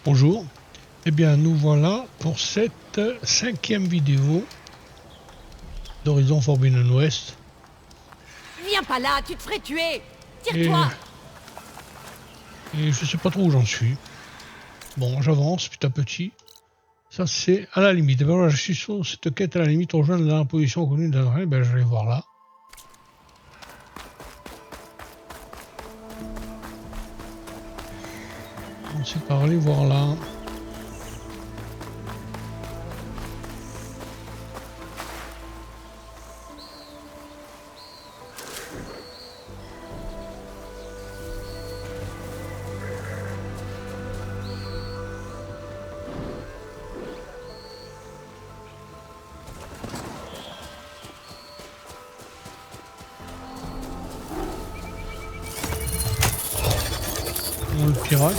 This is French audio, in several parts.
Bonjour, eh bien nous voilà pour cette cinquième vidéo d'Horizon Forbidden West. Viens pas là, tu te ferais tuer. Et, Tire-toi. et je sais pas trop où j'en suis. Bon, j'avance petit à petit. Ça c'est à la limite. Et ben voilà, je suis sur cette quête à la limite, rejoindre la dernière position connue d'un ben je vais voir là. On s'est parlé voir là. Le pirate.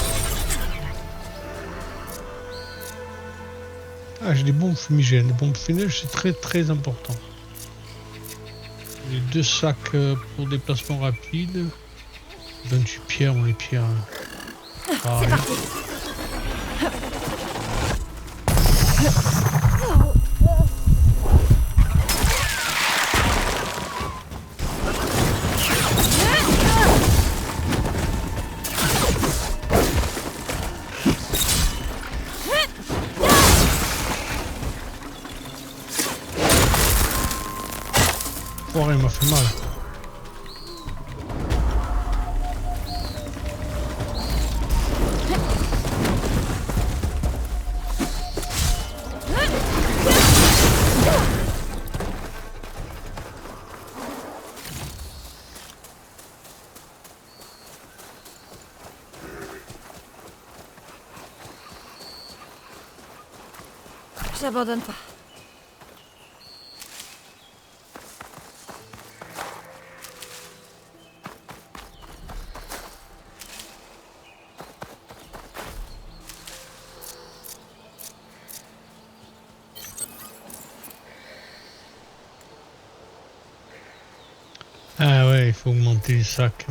Ah, j'ai des bombes fumigènes. Les bombes fumigènes, c'est très important. Les 2 sacs pour déplacement rapide. 28 pierres, on les pierres. Ah, C'est rien. parti. Foiré, il m'a fait mal. J'abandonne pas. Ah ouais, il faut augmenter les sacs.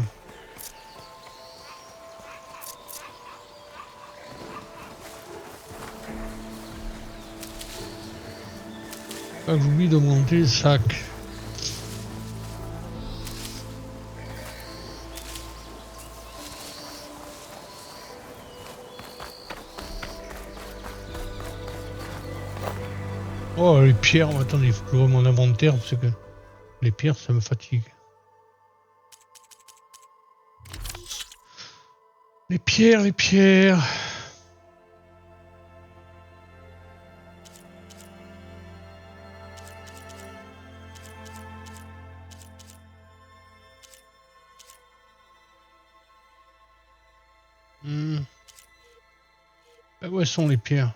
Pas que j'oublie d'augmenter les sacs. Oh, les pierres, attendez, il faut que je vois mon inventaire parce que les pierres, ça me fatigue. Les pierres, les pierres. Où sont les pierres?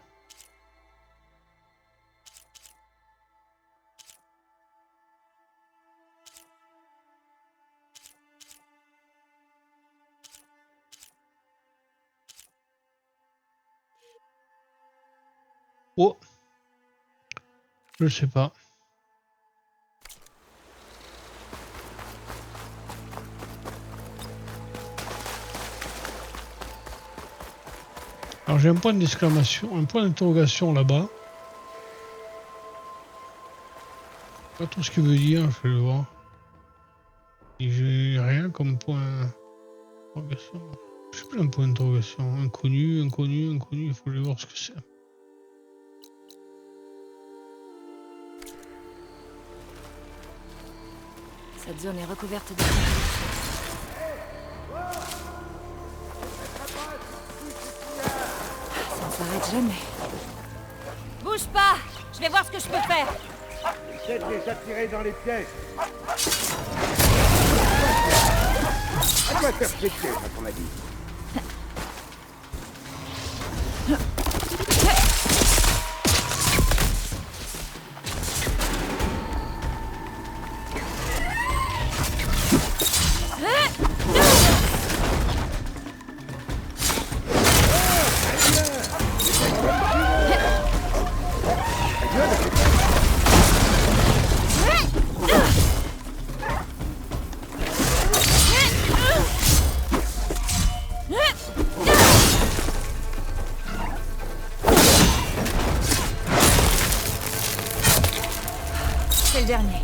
Oh, je sais pas. Alors j'ai un point d'exclamation, un point d'interrogation là-bas. Pas tout ce qu'il veut dire, je vais le voir. Et j'ai rien comme point d'interrogation. Je sais plus un point d'interrogation. Inconnu, inconnu, inconnu, il faut aller voir ce que c'est. Cette zone est recouverte de... Ça ne s'arrête jamais. Bouge pas. Je vais voir ce que je peux faire. Peut-être les attirer dans les pièges. À quoi faire péter, à ton avis? le dernier.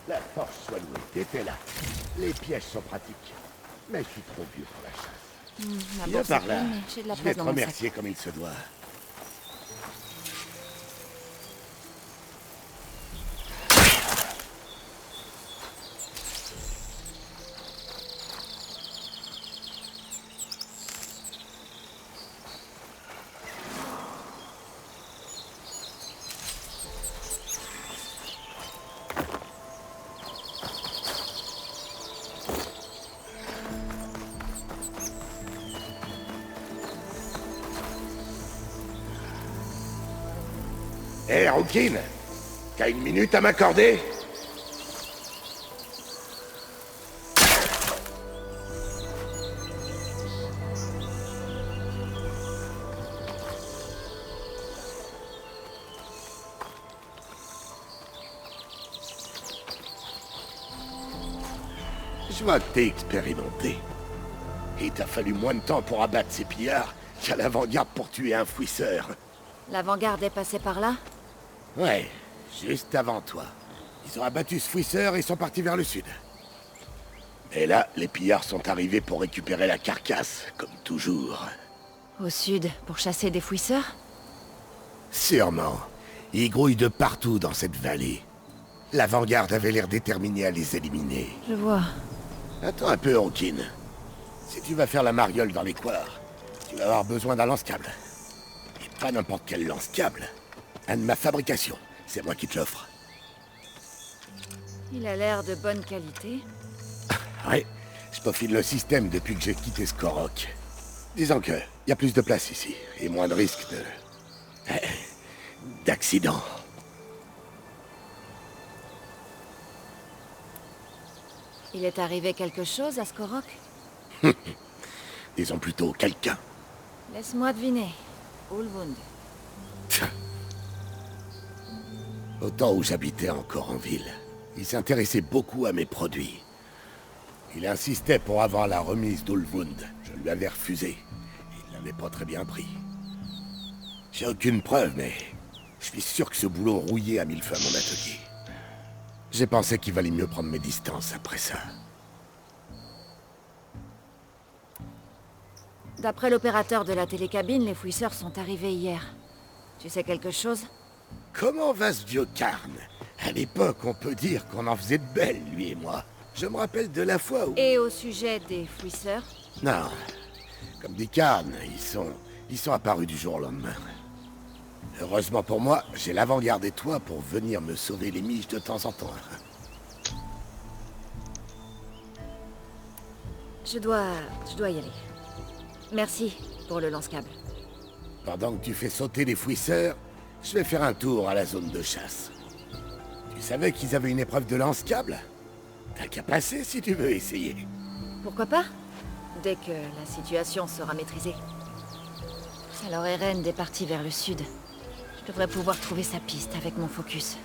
La force soit louée, t'étais là. Les pièges sont pratiques. Mais je suis trop vieux pour la chasse. Ma Viens bourse est par là. pleine, mais j'ai de la Je vais place te dans mon sac. remercier comme il se doit. Hé, Rookin, t'as une minute à m'accorder? Je vois que t'es expérimenté. Il t'a fallu moins de temps pour abattre ces pillards qu'à l'avant-garde pour tuer un fouisseur. L'avant-garde est passée par là? Ouais, juste avant toi. Ils ont abattu ce fouisseur et sont partis vers le sud. Et là, les pillards sont arrivés pour récupérer la carcasse, comme toujours. Au sud, pour chasser des fouisseurs? Sûrement. Ils grouillent de partout dans cette vallée. L'avant-garde avait l'air déterminée à les éliminer. Je vois. Attends un peu, Rookin. Si tu vas faire la mariole dans les couloirs, tu vas avoir besoin d'un lance-câble. Et pas n'importe quel lance-câble. Un de ma fabrication. C'est moi qui te l'offre. Il a l'air de bonne qualité. Ouais, je peaufine le système depuis que j'ai quitté Skorok. Disons que y a plus de place ici, et moins de risques d'accident. Il est arrivé quelque chose à Skorok? Disons plutôt quelqu'un. Laisse-moi deviner. Ulvund. Au temps où j'habitais encore en ville, il s'intéressait beaucoup à mes produits. Il insistait pour avoir la remise d'Ulvund. Je lui avais refusé. Il l'avait pas très bien pris. J'ai aucune preuve, mais je suis sûr que ce boulot rouillé a mis le feu à mon atelier. J'ai pensé qu'il valait mieux prendre mes distances après ça. D'après l'opérateur de la télécabine, les fouisseurs sont arrivés hier. Tu sais quelque chose? Comment va ce vieux Karn? À l'époque, on peut dire qu'on en faisait de belles, lui et moi. Je me rappelle de la fois où... Et au sujet des fouisseurs? Non. Comme dit Karn, ils sont apparus du jour au lendemain. Heureusement pour moi, j'ai l'avant-garde et toi pour venir me sauver les miches de temps en temps. Je dois y aller. Merci pour le lance-câble. Pendant que tu fais sauter les fouisseurs, je vais faire un tour à la zone de chasse. Tu savais qu'ils avaient une épreuve de lance-câble? T'as qu'à passer si tu veux essayer. Pourquoi pas? Dès que la situation sera maîtrisée. Alors Eren est parti vers le sud. Je devrais pouvoir trouver sa piste avec mon focus.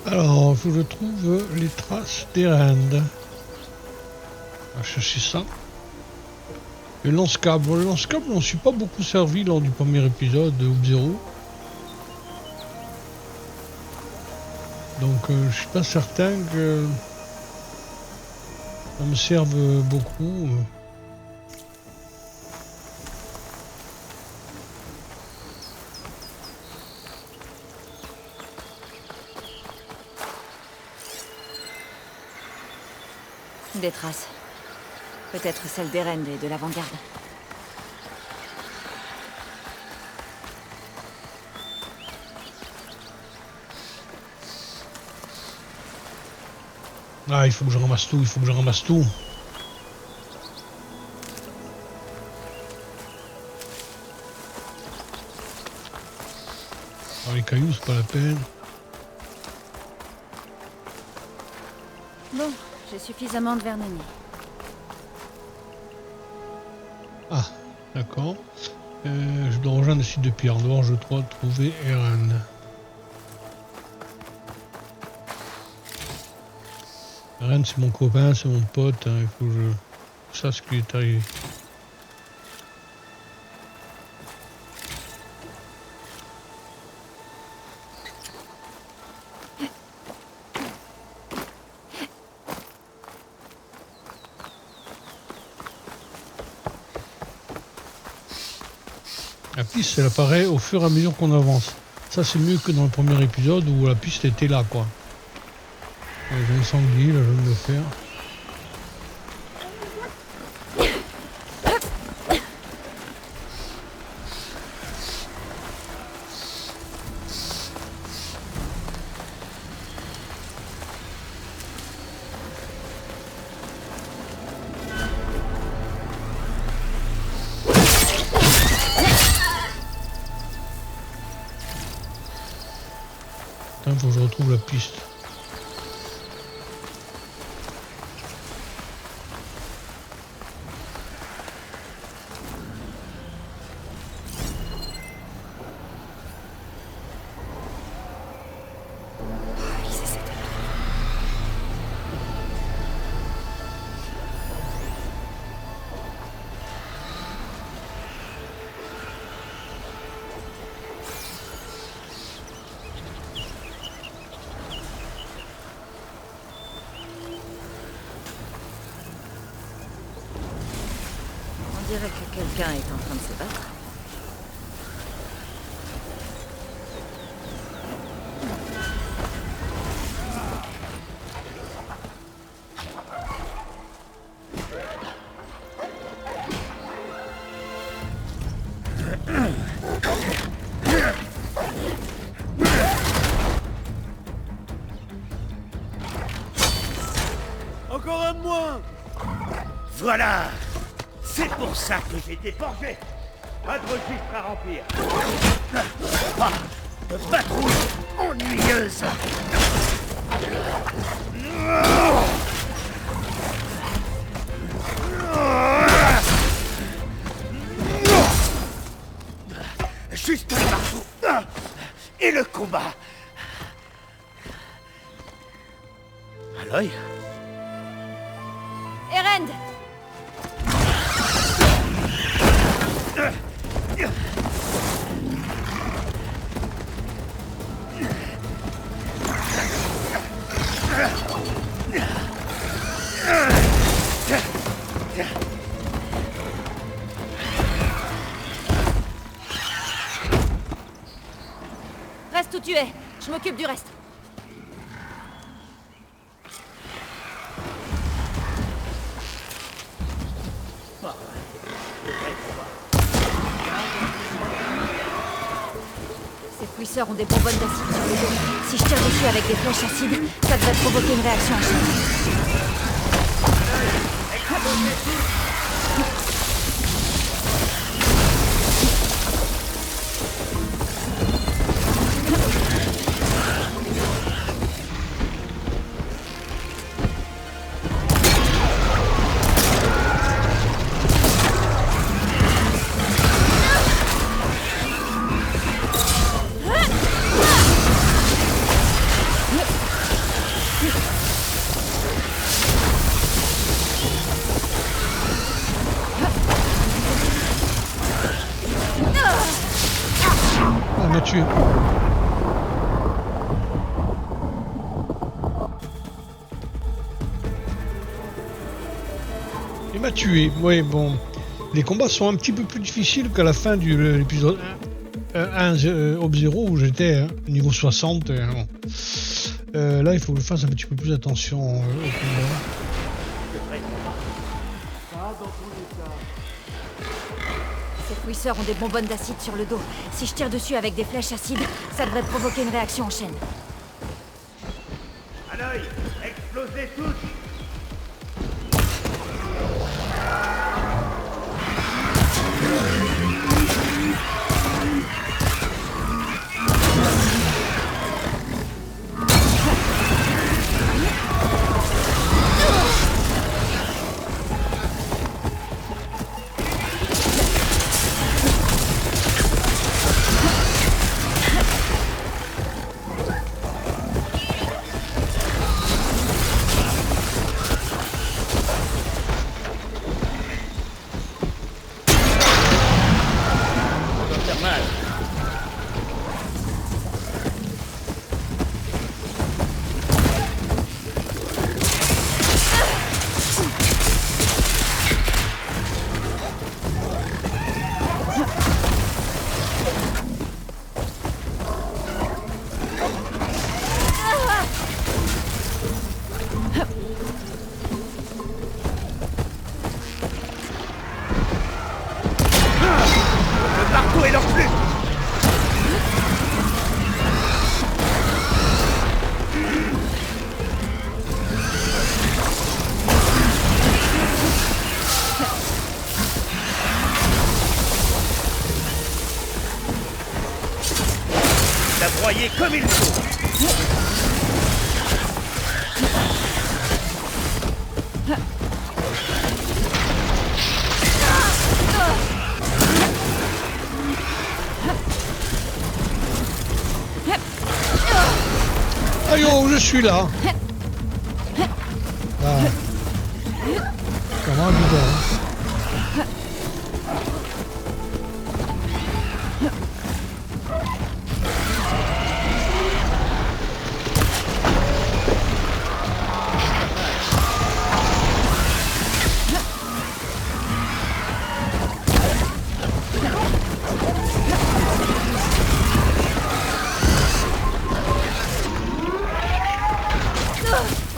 Alors, il faut que je trouve les traces d'Erend. On va chercher ça. Le lance-câble. Le lance-câble, on ne s'est pas beaucoup servi lors du premier épisode de Hoop Zero. Donc, je suis pas certain que ça me serve beaucoup. Des traces. Peut-être celles d'Erend et de l'avant-garde. Ah, il faut que je ramasse tout, il faut que je ramasse tout. Ah, les cailloux, c'est pas la peine. Bon, j'ai suffisamment de vernonis. Ah, d'accord. Je dois rejoindre le site de Pierre Noir, je dois trouver Erend. Erend, c'est mon copain, c'est mon pote, hein, il faut que je sache ce qui lui est arrivé. La piste, elle apparaît au fur et à mesure qu'on avance. Ça, c'est mieux que dans le premier épisode où la piste était là, quoi. J'ai un sanglier, là, je viens de le faire. Attends, faut que je retrouve la piste. On dirait que quelqu'un est en train de se battre. Encore un de moins. Voilà. C'est pour ça que j'ai été forgé. Pas de registre à remplir. Pas de patrouille ennuyeuse. Juste le marteau et le combat. Aloy? Erend! Reste où tu es. Je m'occupe du reste. Ces fouisseurs ont des bonbonnes d'acide sur le dos. Si je tire dessus avec des flèches acides, ça devrait provoquer une réaction en chaîne. tué. Il m'a tué. Oui, bon. Les combats sont un petit peu plus difficiles qu'à la fin de l'épisode 1 Ob-Zero où j'étais niveau 60. Bon. Là, il faut que je fasse un petit peu plus attention au combat. Ces fouisseurs ont des bonbonnes d'acide sur le dos. Si je tire dessus avec des flèches acides, ça devrait provoquer une réaction en chaîne. À l'œil, explosez tous. Broyer comme il faut. Aïe oh, je suis là. Ah. Comment bidon.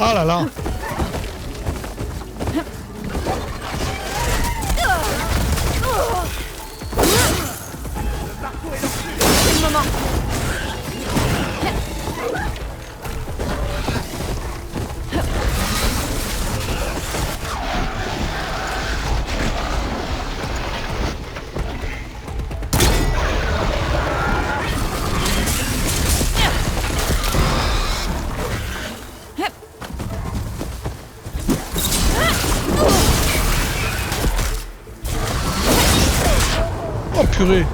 Ah là là. C'est le moment. Oh purée.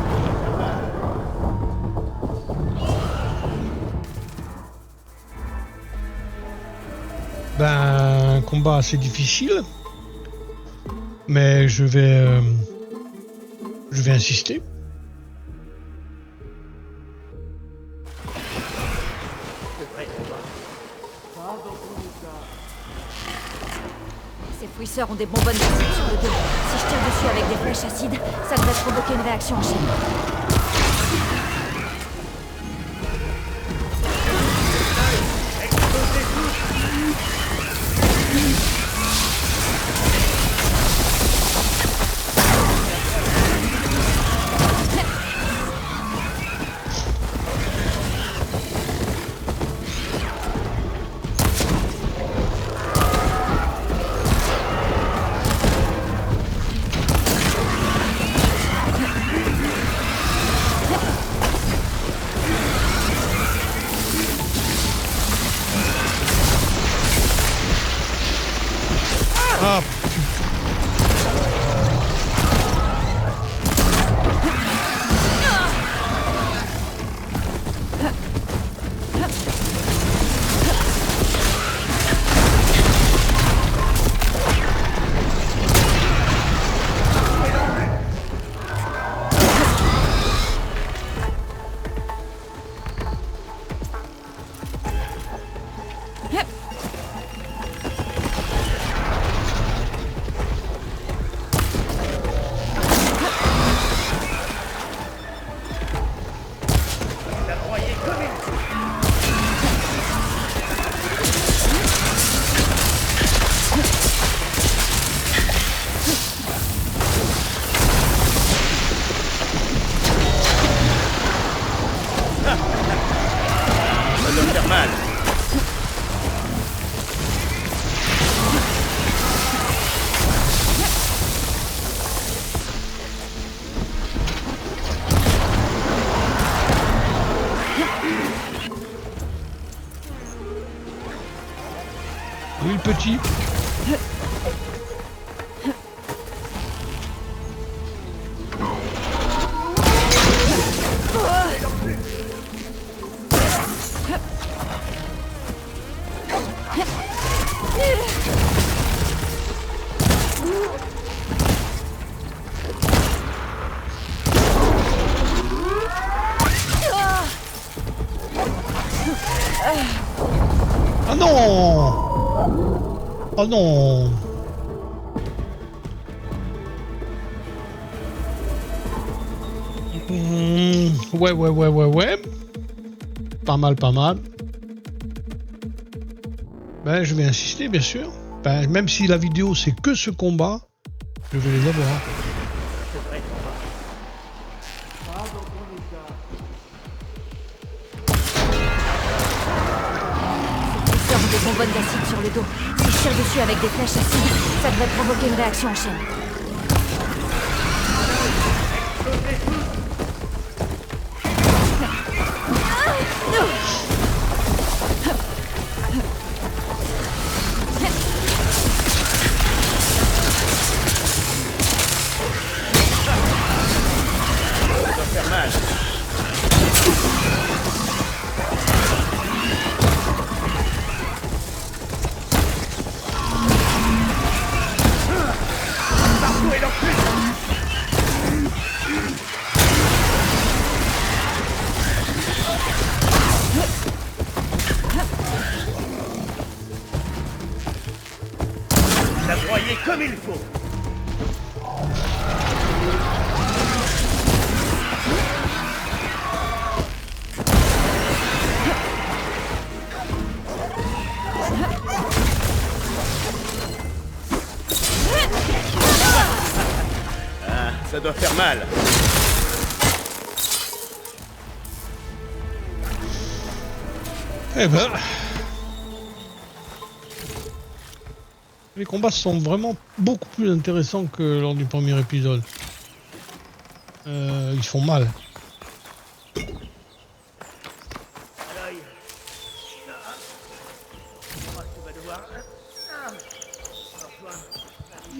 Ben, un combat assez difficile. Mais je vais insister. Ces fouisseurs ont des bonbonnes d'acide sur le dos. Si je tire dessus avec des flèches acides, ça devrait provoquer une réaction en chaîne. Explosez tous. Ah. La broyer comme il faut. Ça doit faire mal. Oui, le petit. Ah non! Oh non! Ouais. Pas mal. Ben, je vais insister, bien sûr. Ben, même si la vidéo c'est que ce combat, je vais les avoir. C'est vrai qu'on va. Il sort des bonbonnes d'acide sur le dos. Si je tire dessus avec des flèches acides, ça devrait provoquer une réaction en chaîne. Ça doit faire mal. Partout et dans plus. La broyer comme il faut. Ah, ça doit faire mal. Eh ben, les combats sont vraiment beaucoup plus intéressants que lors du premier épisode. Ils font mal. À l'œil. Ah, tu vas devoir.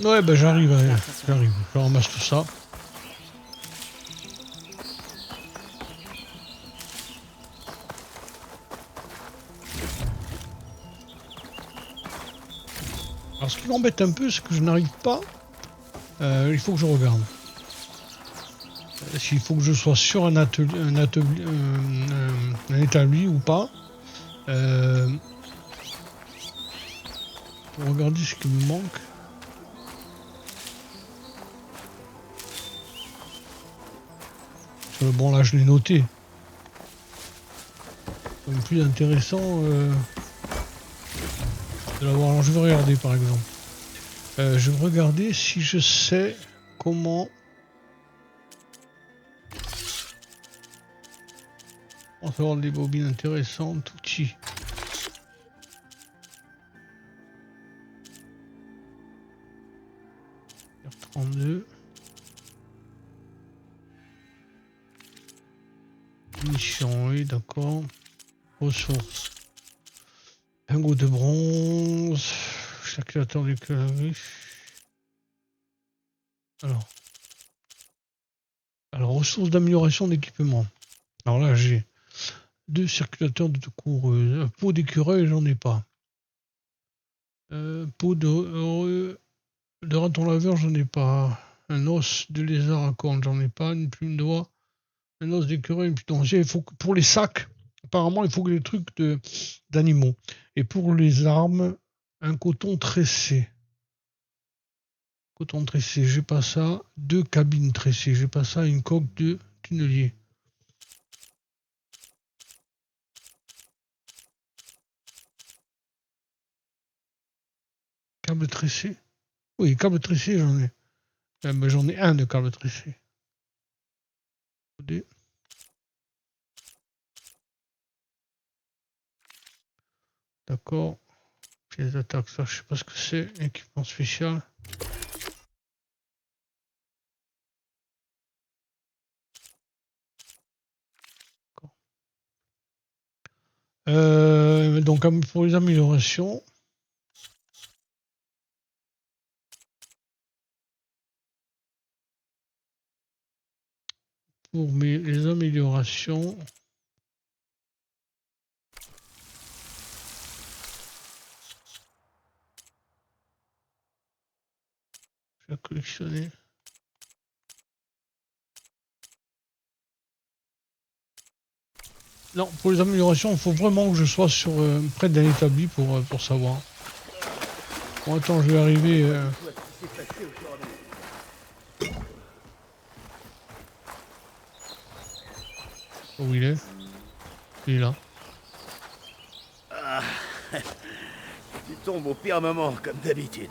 Ouais, ben j'arrive. Je ramasse tout ça. Alors, ce qui m'embête un peu, c'est que je n'arrive pas. Il faut que je regarde. S'il faut que je sois sur un établi ou pas. Pour regarder ce qui me manque. Bon, là, je l'ai noté. C'est plus intéressant de l'avoir. Alors, je vais regarder, par exemple. Je vais regarder si je sais comment... On va avoir des bobines intéressantes, outils. R32. Mission, oui, d'accord. Ressources. Lingot de bronze. Circulateur du clavier. Alors, ressources d'amélioration d'équipement. Alors là, j'ai 2 circulateurs de coureuse. Peau d'écureuil, j'en ai pas. Peau de raton laveur, j'en ai pas. Un os de lézard à cornes, j'en ai pas. Une plume d'oie. Un os d'écureuil, une plume d'oie. Il faut que, pour les sacs, apparemment, il faut que des trucs d'animaux. Et pour les armes, un coton tressé. Coton tressé, j'ai pas ça. 2 cabines tressées, j'ai pas ça. Une coque de tunnelier. Câble tressé. Oui, câble tressé, j'en ai. Mais j'en ai un de câble tressé. D'accord. Pièce d'attaque, ça, je sais pas ce que c'est. Équipement spécial. Donc pour les améliorations. Pour les améliorations. Je vais collectionner. Non, pour les améliorations, il faut vraiment que je sois sur près d'un établi pour savoir. Bon, attends, je vais arriver. Où il est? Il est là. Ah, tu tombes au pire moment, comme d'habitude.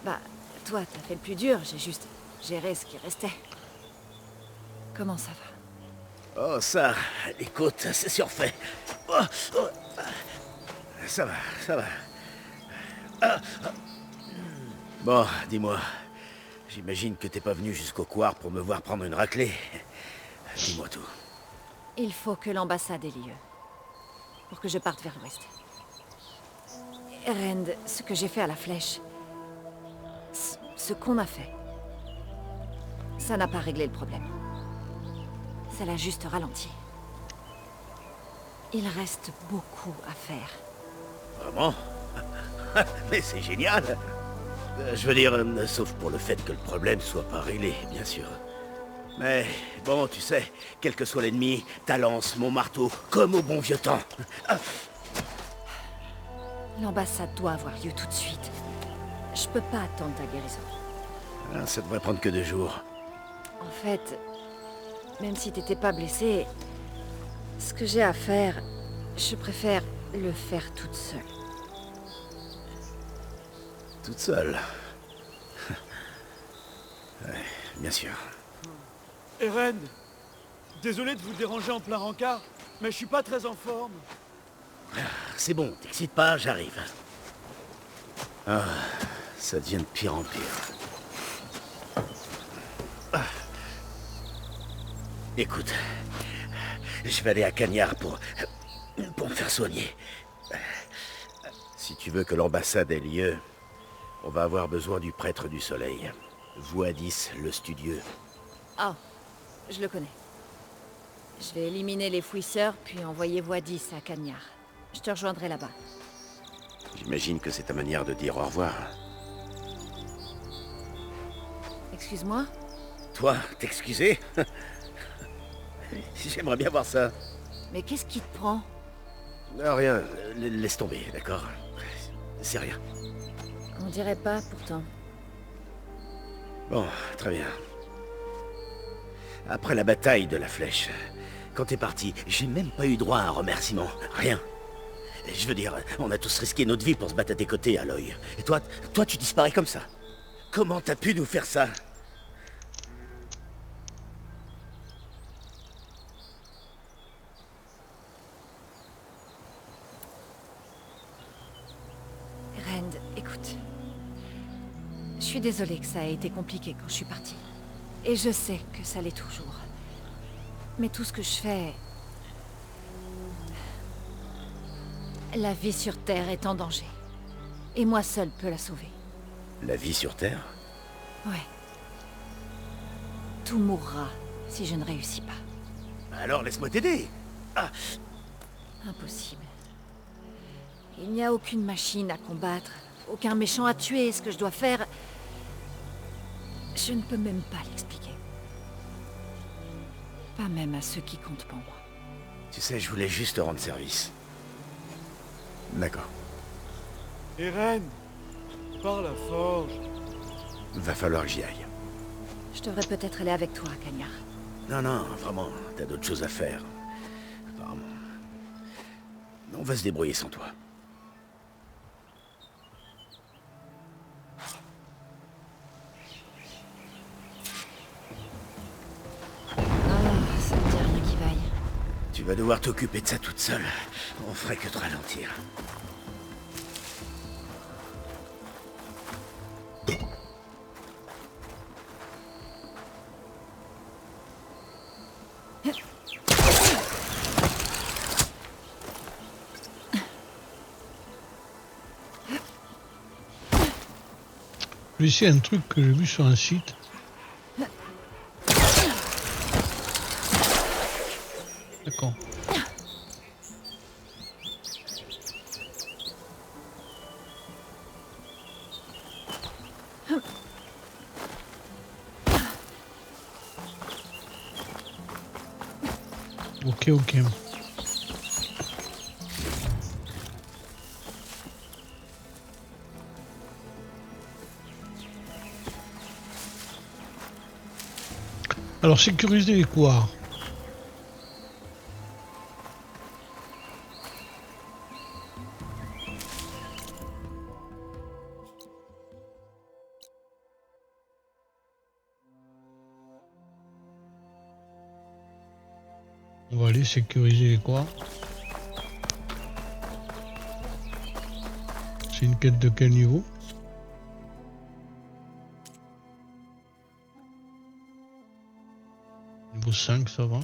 Bah, toi, t'as fait le plus dur, j'ai juste géré ce qui restait. Comment ça va? Oh, ça, écoute, c'est surfait. Oh, oh. Ça va, ça va. Ah, ah. Bon, dis-moi, j'imagine que t'es pas venu jusqu'au couloir pour me voir prendre une raclée. Dis-moi tout. Il faut que l'ambassade ait lieu. Pour que je parte vers l'ouest. Rand, ce que j'ai fait à la flèche... Ce qu'on a fait... Ça n'a pas réglé le problème. Ça l'a juste ralenti. Il reste beaucoup à faire. Vraiment? Mais c'est génial! Je veux dire, sauf pour le fait que le problème soit pas réglé, bien sûr. Mais bon, tu sais, quel que soit l'ennemi, ta lance, mon marteau, comme au bon vieux temps. L'ambassade doit avoir lieu tout de suite. Je peux pas attendre ta guérison. Ça devrait prendre que 2 jours. En fait, même si t'étais pas blessé, ce que j'ai à faire, je préfère le faire toute seule. Toute seule? Ouais, bien sûr. Eren, désolé de vous déranger en plein rencard, mais je suis pas très en forme. C'est bon, t'excite pas, j'arrive. Ah, ça devient de pire en pire. Ah. Écoute, je vais aller à Cagnard pour me faire soigner. Si tu veux que l'ambassade ait lieu, on va avoir besoin du prêtre du soleil. Voadis le studieux. Oh, je le connais. Je vais éliminer les fouisseurs, puis envoyer Voadis à Cagnard. Je te rejoindrai là-bas. J'imagine que c'est ta manière de dire au revoir. Excuse-moi? Toi, t'excuser? J'aimerais bien voir ça. Mais qu'est-ce qui te prend? Rien, laisse tomber, d'accord? C'est rien. On dirait pas, pourtant. Bon, très bien. Après la bataille de la flèche, quand t'es parti, j'ai même pas eu droit à un remerciement. Rien. Je veux dire, on a tous risqué notre vie pour se battre à tes côtés, Aloy. Et toi, tu disparais comme ça. Comment t'as pu nous faire ça? Rand, écoute. Je suis désolée que ça ait été compliqué quand je suis partie. Et je sais que ça l'est toujours. Mais tout ce que je fais... La vie sur Terre est en danger. Et moi seule peux la sauver. La vie sur Terre? Ouais. Tout mourra si je ne réussis pas. Alors laisse-moi t'aider. Ah. Impossible. Il n'y a aucune machine à combattre, aucun méchant à tuer. Ce que je dois faire... Je ne peux même pas l'expliquer. Pas même à ceux qui comptent pour moi. Tu sais, je voulais juste te rendre service. D'accord. Eren, par la forge. Va falloir que j'y aille. Je devrais peut-être aller avec toi, Cagnard. Non, non, vraiment, t'as d'autres choses à faire. Apparemment. On va se débrouiller sans toi. Ah, ça me dit rien qui vaille. Tu vas devoir t'occuper de ça toute seule. On ferait que te ralentir. Je vais essayer un truc que j'ai vu sur un site. D'accord. Ok, ok. Alors, sécuriser les couloirs. On va aller sécuriser les couloirs. C'est une quête de quel niveau? Niveau 5, ça va.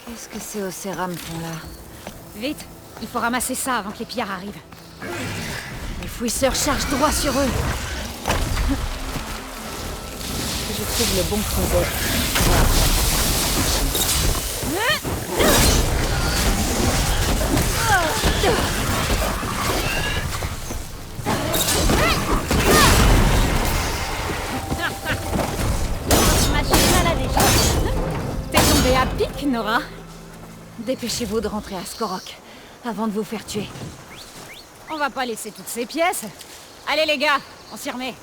Qu'est-ce que ces Océram font là? Vite, il faut ramasser ça avant que les pillards arrivent. Les fouisseurs chargent droit sur eux. Que je trouve le bon creuset. Machine à la décharge. T'es tombée à pic, Nora. Dépêchez-vous de rentrer à Skorok avant de vous faire tuer. On va pas laisser toutes ces pièces. Allez les gars, on s'y remet.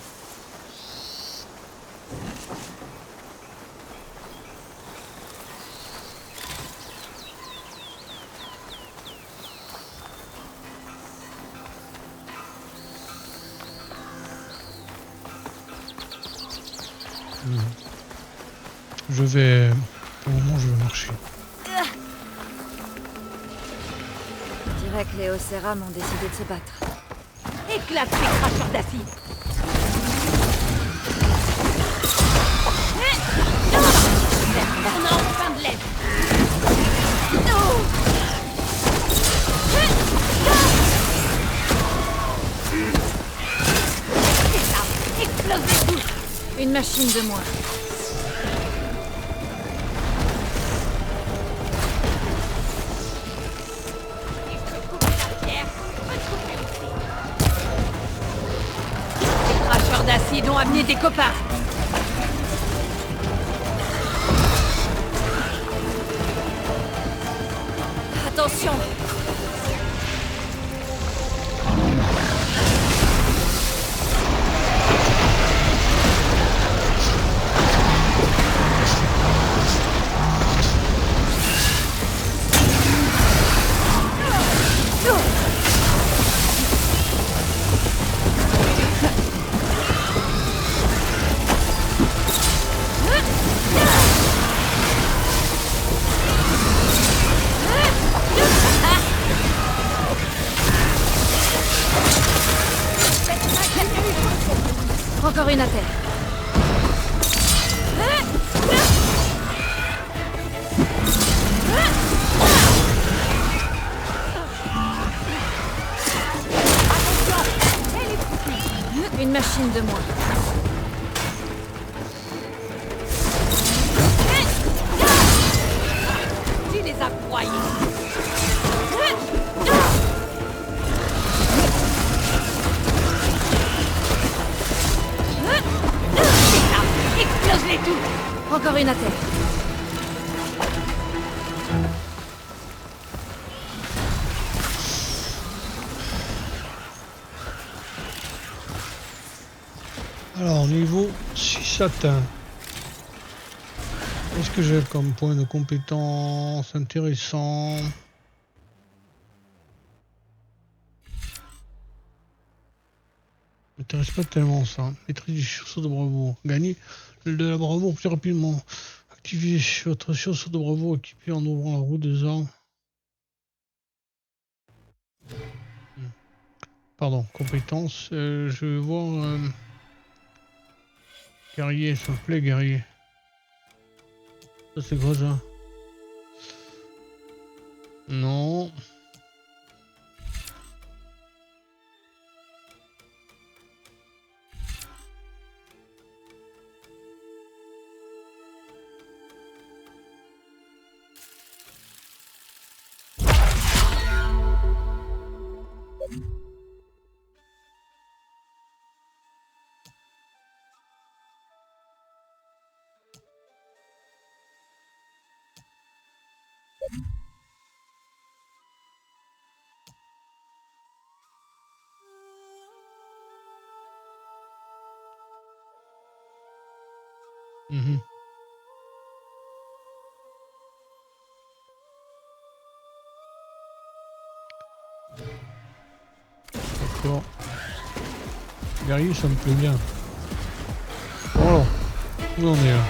Je vais... Pour le moment, je vais marcher. Je dirais que les Océram ont décidé de se battre. Éclate les cracheurs d'acide. On a enfin de l'aide. C'est ça, explosez tous. Une machine de moins. Les cracheurs d'acide ont amené des copains. Attention! Encore une à terre. Une machine de moins. Tu les as broyés. Explose-les tous. Encore une à terre. Alors, niveau 6 atteint. Qu'est-ce que j'ai comme point de compétence intéressant? M'intéresse pas tellement ça. Maîtrise du sursaut de bravoure. Gagner de la bravoure plus rapidement. Activez votre sursaut de bravoure équipé en ouvrant la roue des armes. Pardon, compétence. Je vais voir... guerrier, s'il vous plaît, guerrier. Ça c'est quoi ça? Non. Mhm. D'accord. Guerrier, ça me plaît bien. Voilà. Où on est là?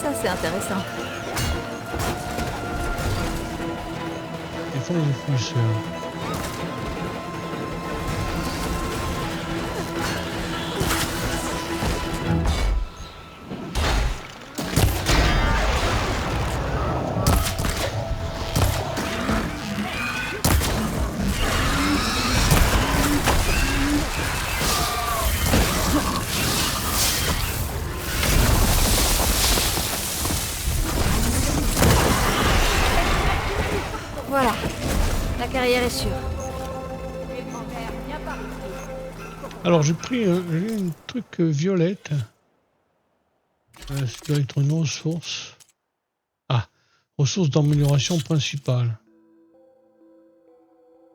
Ça, c'est intéressant. Défense des fouisseurs. Voilà. La carrière est sûre. Alors j'ai pris j'ai un truc violette. Ça doit être une ressource. Ah, ressource d'amélioration principale.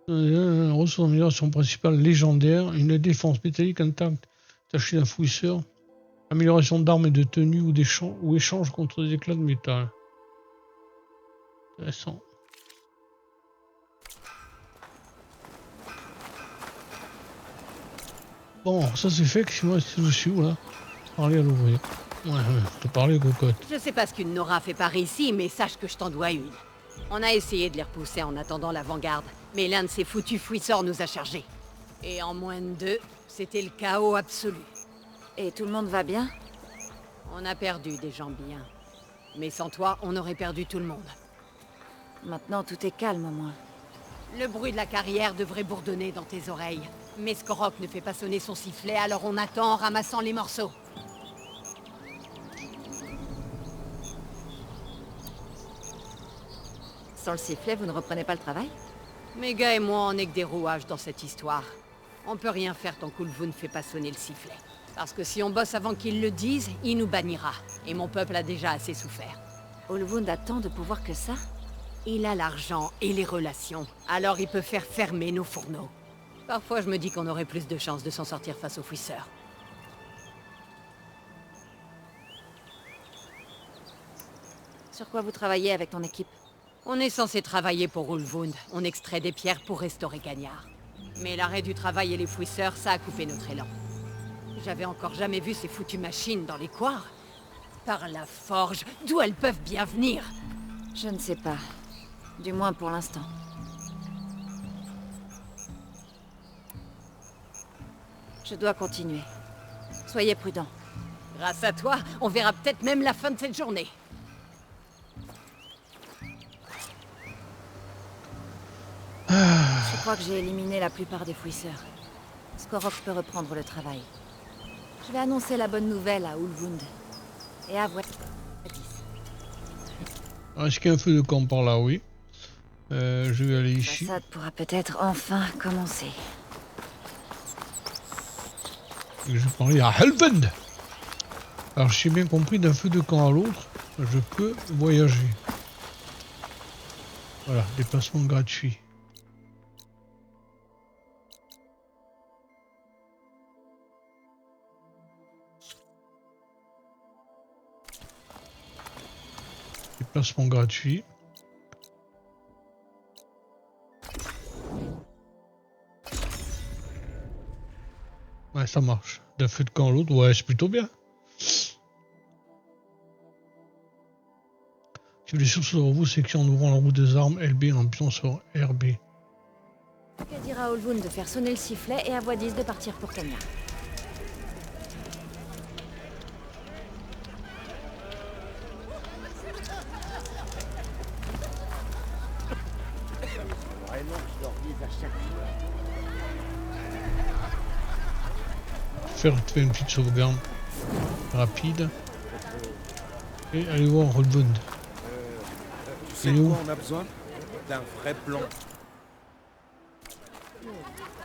Ressource d'amélioration principale légendaire. Une défense métallique intacte attachée d'un fouisseur. Amélioration d'armes et de tenue ou échange contre des éclats de métal. Intéressant. Bon, ça c'est fait, que si moi c'est dessus, là. Parler à l'ouvrier. Ouais, je te parlais, cocotte. Je sais pas ce qu'une Nora fait par ici, mais sache que je t'en dois une. On a essayé de les repousser en attendant l'avant-garde, mais l'un de ces foutus fouisseurs nous a chargés. Et en moins de 2, c'était le chaos absolu. Et tout le monde va bien? On a perdu des gens bien. Mais sans toi, on aurait perdu tout le monde. Maintenant, tout est calme, au moins. Le bruit de la carrière devrait bourdonner dans tes oreilles. Mais Skorok ne fait pas sonner son sifflet, alors on attend en ramassant les morceaux. Sans le sifflet, vous ne reprenez pas le travail? Mes gars et moi, on n'est que des rouages dans cette histoire. On peut rien faire tant qu'Ulvund ne fait pas sonner le sifflet. Parce que si on bosse avant qu'il le dise, il nous bannira. Et mon peuple a déjà assez souffert. Ulvund a tant de pouvoir que ça? Il a l'argent et les relations, alors il peut faire fermer nos fourneaux. Parfois, je me dis qu'on aurait plus de chances de s'en sortir face aux fouisseurs. Sur quoi vous travaillez avec ton équipe? On est censé travailler pour Ulvund. On extrait des pierres pour restaurer Gagnard. Mais l'arrêt du travail et les fouisseurs, ça a coupé notre élan. J'avais encore jamais vu ces foutues machines dans les couards. Par la forge, d'où elles peuvent bien venir? Je ne sais pas. Du moins pour l'instant. Je dois continuer. Soyez prudents. Grâce à toi, on verra peut-être même la fin de cette journée. Je crois que j'ai éliminé la plupart des fouisseurs. Skorok peut reprendre le travail. Je vais annoncer la bonne nouvelle à Ulvund. Et à Wadis. Est-ce qu'il y a un feu de camp par là? Oui. Je vais aller La ici. façade pourra peut-être enfin commencer. Et je vais parler à Helvend. Alors, j'ai bien compris, d'un feu de camp à l'autre, je peux voyager. Voilà, déplacement gratuit. Déplacement gratuit. Ouais, ça marche. D'un feu de camp à l'autre, ouais, c'est plutôt bien. Si les sources sur vous, c'est qu'en ouvrant la roue des armes, LB en appuyant sur RB. Que dira Ulvund de faire sonner le sifflet et à Wadis de partir pour Kenya. Vraiment, je leur dis à chaque fois. Faire une petite sauvegarde rapide. Et aller voir Helvend. C'est Et où? quoi on a besoin? D'un vrai plan.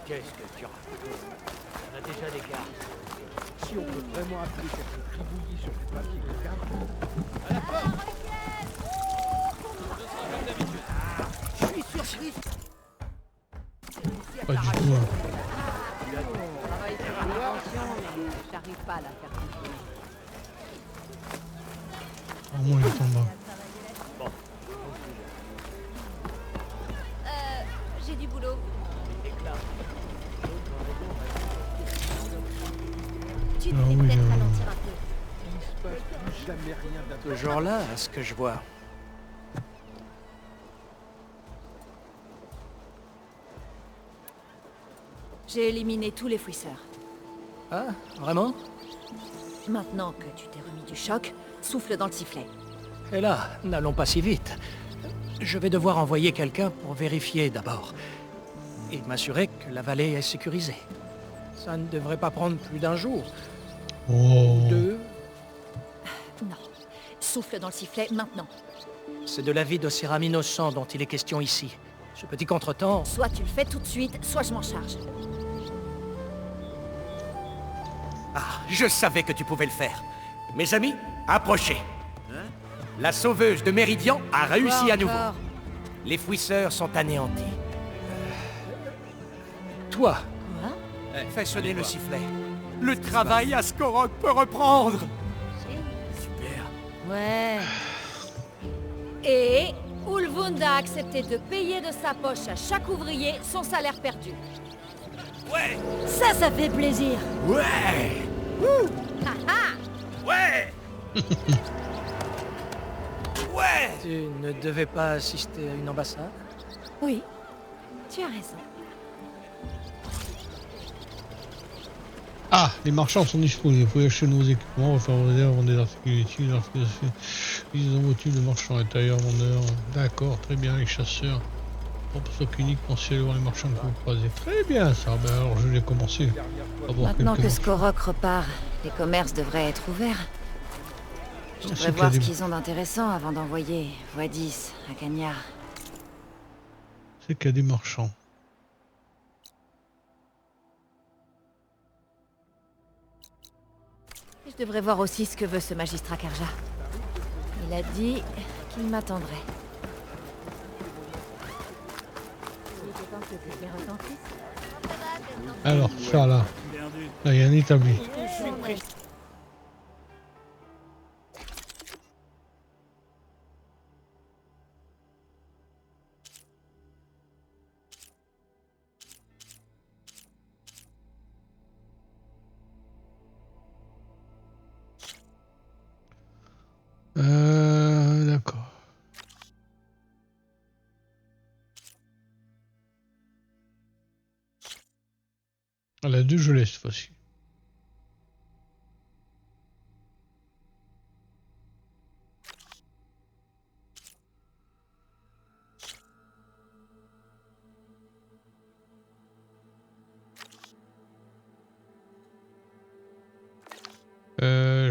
Qu'est-ce que tu racontes? On a déjà des cartes. Si on peut vraiment appeler quelques tribouillis sur du papier de carte. Je suis surpris. Pas du tout. Hein. On travaille sur une invention, mais j'arrive pas à la faire fonctionner. Au moins, il est en bas. J'ai du boulot. Tu Ah devrais oui, peut-être là. ralentir un peu. Il se passe plus jamais rien d'intéressant. Ce genre-là, à ce que je vois. J'ai éliminé tous les fouisseurs. Ah, vraiment? Maintenant que tu t'es remis du choc, souffle dans le sifflet. Et là, n'allons pas si vite. Je vais devoir envoyer quelqu'un pour vérifier d'abord. Et m'assurer que la vallée est sécurisée. Ça ne devrait pas prendre plus d'un jour. Oh. Deux. Non. Souffle dans le sifflet maintenant. C'est de la vie d'Ossiram innocent dont il est question ici. Ce petit contretemps... Soit tu le fais tout de suite, soit je m'en charge. Ah, je savais que tu pouvais le faire. Mes amis, approchez. La sauveuse de Méridian a réussi Quoi à nouveau. encore? Les fouisseurs sont anéantis. Toi, Fais sonner le sifflet. Le travail à Skorok peut reprendre. Ouais. Et Ulvund a accepté de payer de sa poche à chaque ouvrier son salaire perdu. Ouais, Ça fait plaisir. ouais, ouais, ouais. tu ne devais pas assister à une ambassade? Oui, tu as raison. Ah, les marchands sont disponibles. Vous pouvez acheter nos équipements, refaire vos réserves, vendre des articles inutiles, des articles de voitures de marchands intérieurs, vendeurs. D'accord, très bien, les chasseurs. Propre stock unique, pensez aller voir les marchands que vous croisez. Très bien ça, ben alors je vais commencer. Maintenant que Skorok repart, les commerces devraient être ouverts. Je C'est devrais qu'il y a voir ce des- qu'ils ont d'intéressant avant d'envoyer Wadis à Cagnard. C'est qu'il y a des marchands. Et je devrais voir aussi ce que veut ce magistrat Karja. Il a dit qu'il m'attendrait. Alors, ça là. Là, il y a un établi. Ah, la 2, je l'ai cette fois-ci.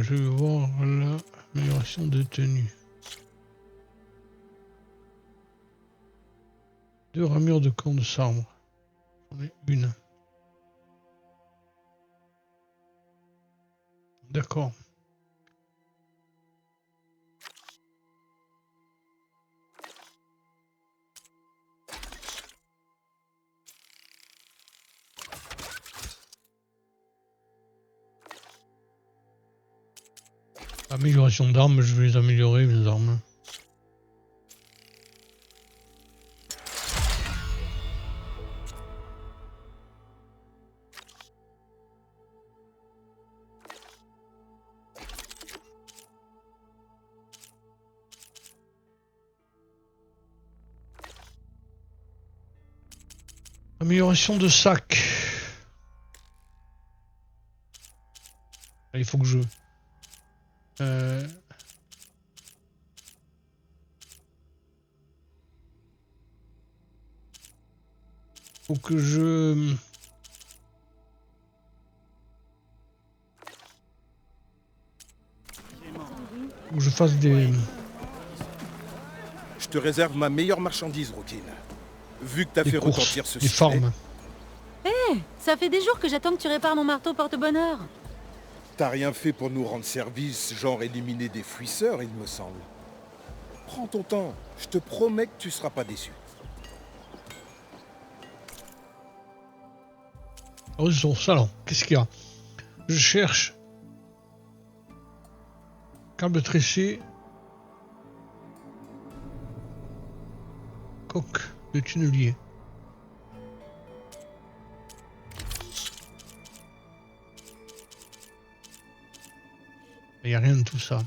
Je vais voir l'amélioration de tenue. 2 ramures de cornes de sabre. J'en ai une. D'accord. Amélioration d'armes, je vais les améliorer, mes armes. Amélioration de sac. Il faut que je... Faut que je... Faut que je fasse des... Je te réserve ma meilleure marchandise, Routine. Vu que t'as des fait courses, retentir ce des succès, formes. Ça fait des jours que j'attends que tu répares mon marteau porte-bonheur. t'as rien fait pour nous rendre service, genre éliminer des fouisseurs, il me semble. Prends ton temps, je te promets que tu seras pas déçu. Ressources, alors, qu'est-ce qu'il y a? Je cherche... Câble tressé. Coque de tunnelier. Il n'y a rien de tout ça.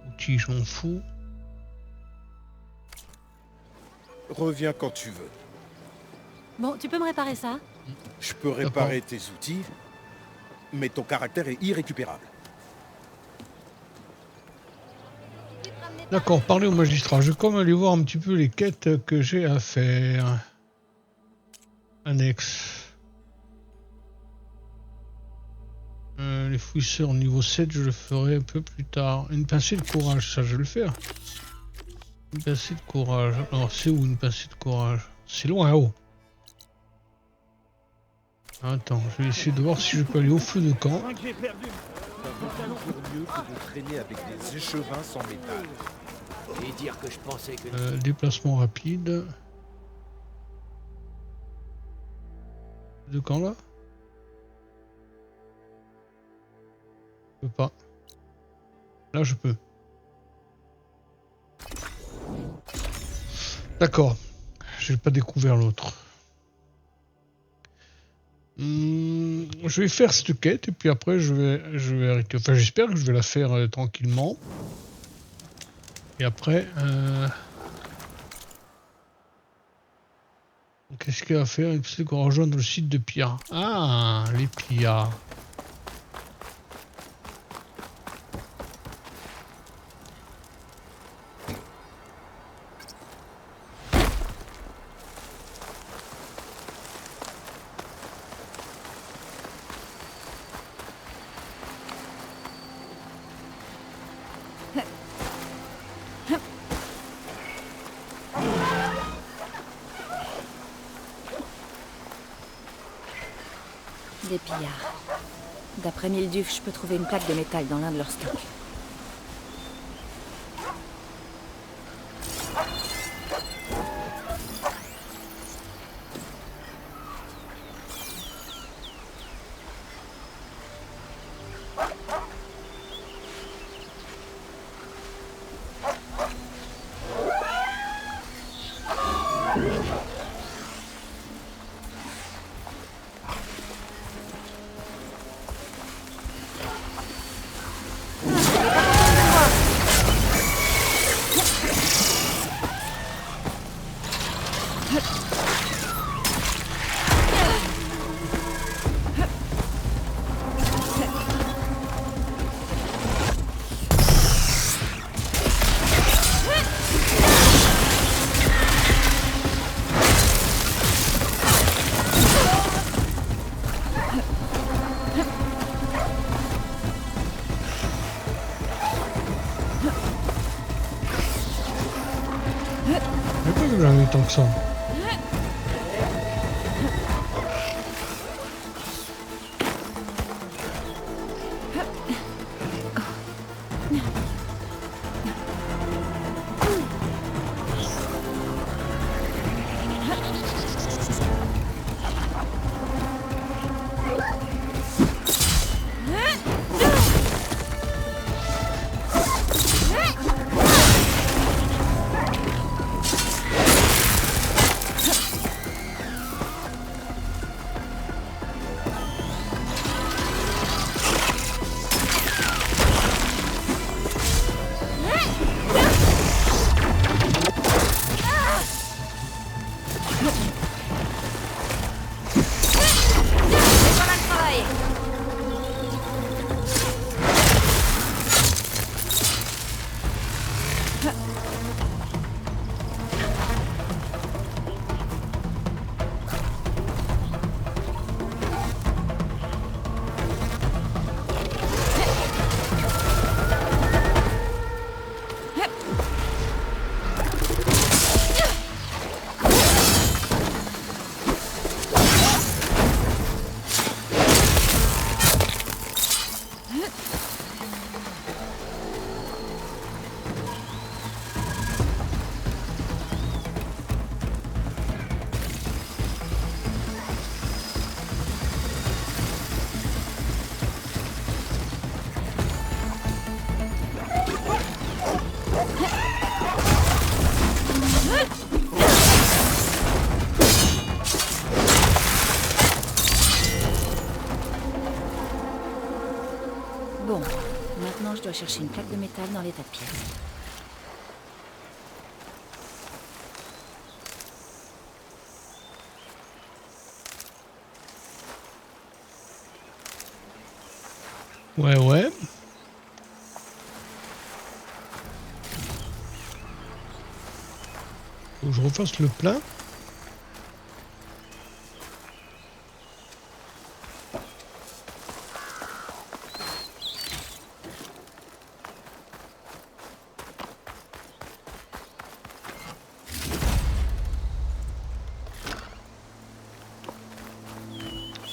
Outils, je m'en fous. Reviens quand tu veux. Bon, tu peux me réparer ça? Je peux réparer tes outils, mais ton caractère est irrécupérable. D'accord, parlez au magistrat. Je vais quand même aller voir un petit peu les quêtes que j'ai à faire. Annexe. Les fouisseurs niveau 7, je le ferai un peu plus tard. Une pincée de courage, ça je vais le faire. Une pincée de courage. Alors c'est où une pincée de courage? C'est loin haut. Attends, je vais essayer de voir si je peux aller au feu de camp. Que j'ai perdu. Ça vaut toujours mieux que de traîner avec des échevins sans métal. Et dire que je pensais que... Déplacement rapide. De camp là? Je peux pas. Là je peux. D'accord. J'ai pas découvert l'autre. Je vais faire cette quête et puis après je vais arrêter. Enfin j'espère que je vais la faire tranquillement. Et après... Qu'est-ce qu'il y a à faire? Il faut qu'on rejoigne le site de Pia. Ah, les Pia. Des pillards. D'après Milduf, je peux trouver une plaque de métal dans l'un de leurs stocks. que j'en ai eu tant que ça. Voilà le travail. Bon, maintenant je dois chercher une plaque de métal dans les tas de pièces. Ouais, ouais. Faut que je refasse le plein.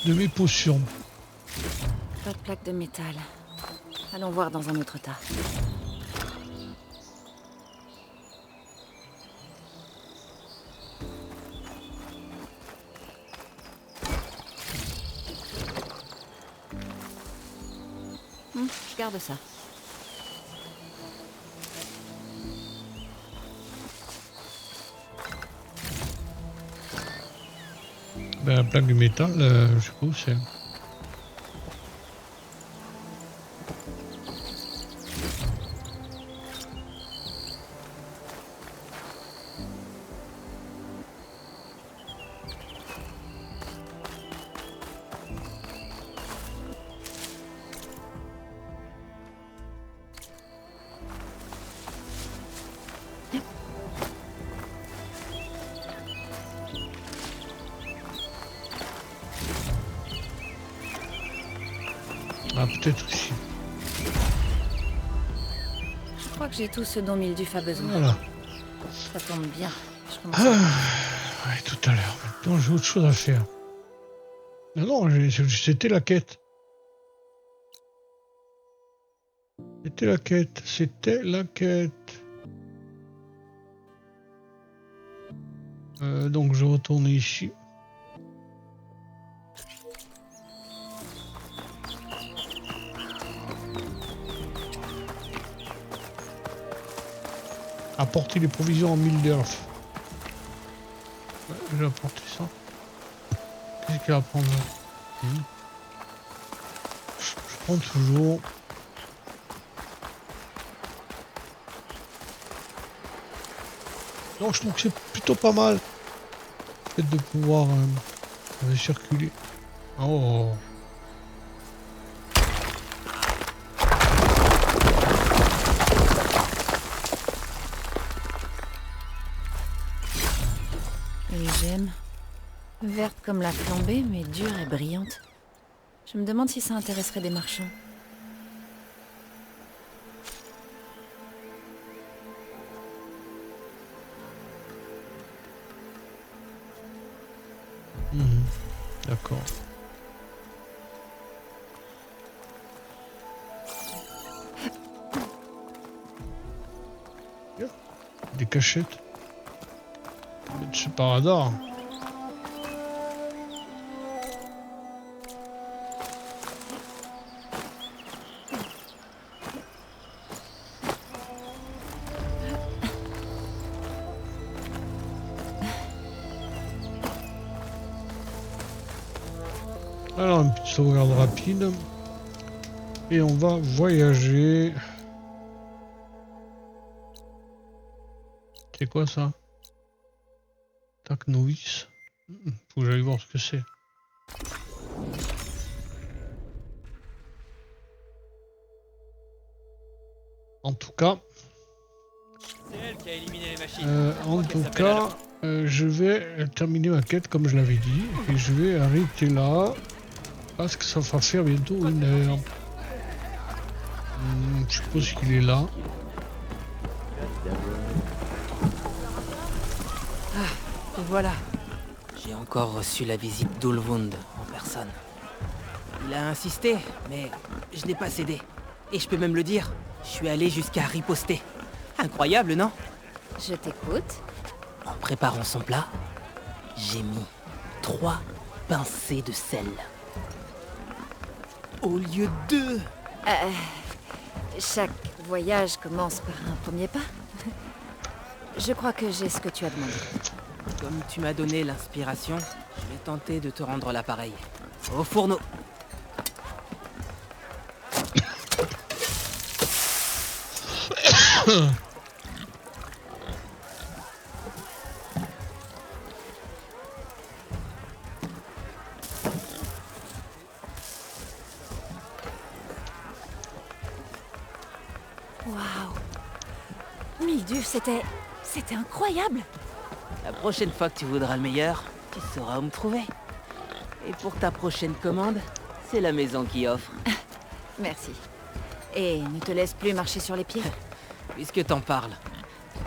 De mes potions. Pas de plaque de métal. Allons voir dans un autre tas. Je garde ça. Ben, la plaque du métal, je sais pas où c'est. Ah, peut-être ici. Je crois que j'ai tout ce dont Milduff a besoin. Voilà. Ça tombe bien. Je commence Ah, ouais, tout à l'heure. Maintenant, j'ai autre chose à faire. Non, c'était la quête. C'était la quête. Donc, je retourne ici. Apporter les provisions en Milderf. Ouais, je vais apporter ça. Qu'est-ce qu'il y a à prendre là? Je prends toujours. Non, je trouve que c'est plutôt pas mal. Le fait de pouvoir circuler. Oh. Les gemmes. Verte comme la flambée, mais dure et brillante. Je me demande si ça intéresserait des marchands. D'accord. Des cachettes. C'est par hasard. Alors une petite sauvegarde rapide. Et on va voyager. C'est quoi ça? Tac novice. Faut que j'aille voir ce que c'est. En tout cas. C'est elle qui a éliminé les machines. Je vais terminer ma quête comme je l'avais dit. Et je vais arrêter là. Parce que ça va faire bientôt 1 heure. Je suppose qu'il est là. Et voilà. J'ai encore reçu la visite d'Ulvund en personne. Il a insisté, mais je n'ai pas cédé. Et je peux même le dire, je suis allé jusqu'à riposter. Incroyable, non? Je t'écoute. En préparant son plat, j'ai mis 3 pincées de sel. Au lieu de 2. Chaque voyage commence par un premier pas. Je crois que j'ai ce que tu as demandé. Comme tu m'as donné l'inspiration, je vais tenter de te rendre l'appareil. Au fourneau. Waouh. Mildu, c'était incroyable. La prochaine fois que tu voudras le meilleur, tu sauras où me trouver. Et pour ta prochaine commande, c'est la maison qui offre. Merci. Et ne te laisse plus marcher sur les pieds. Puisque t'en parles,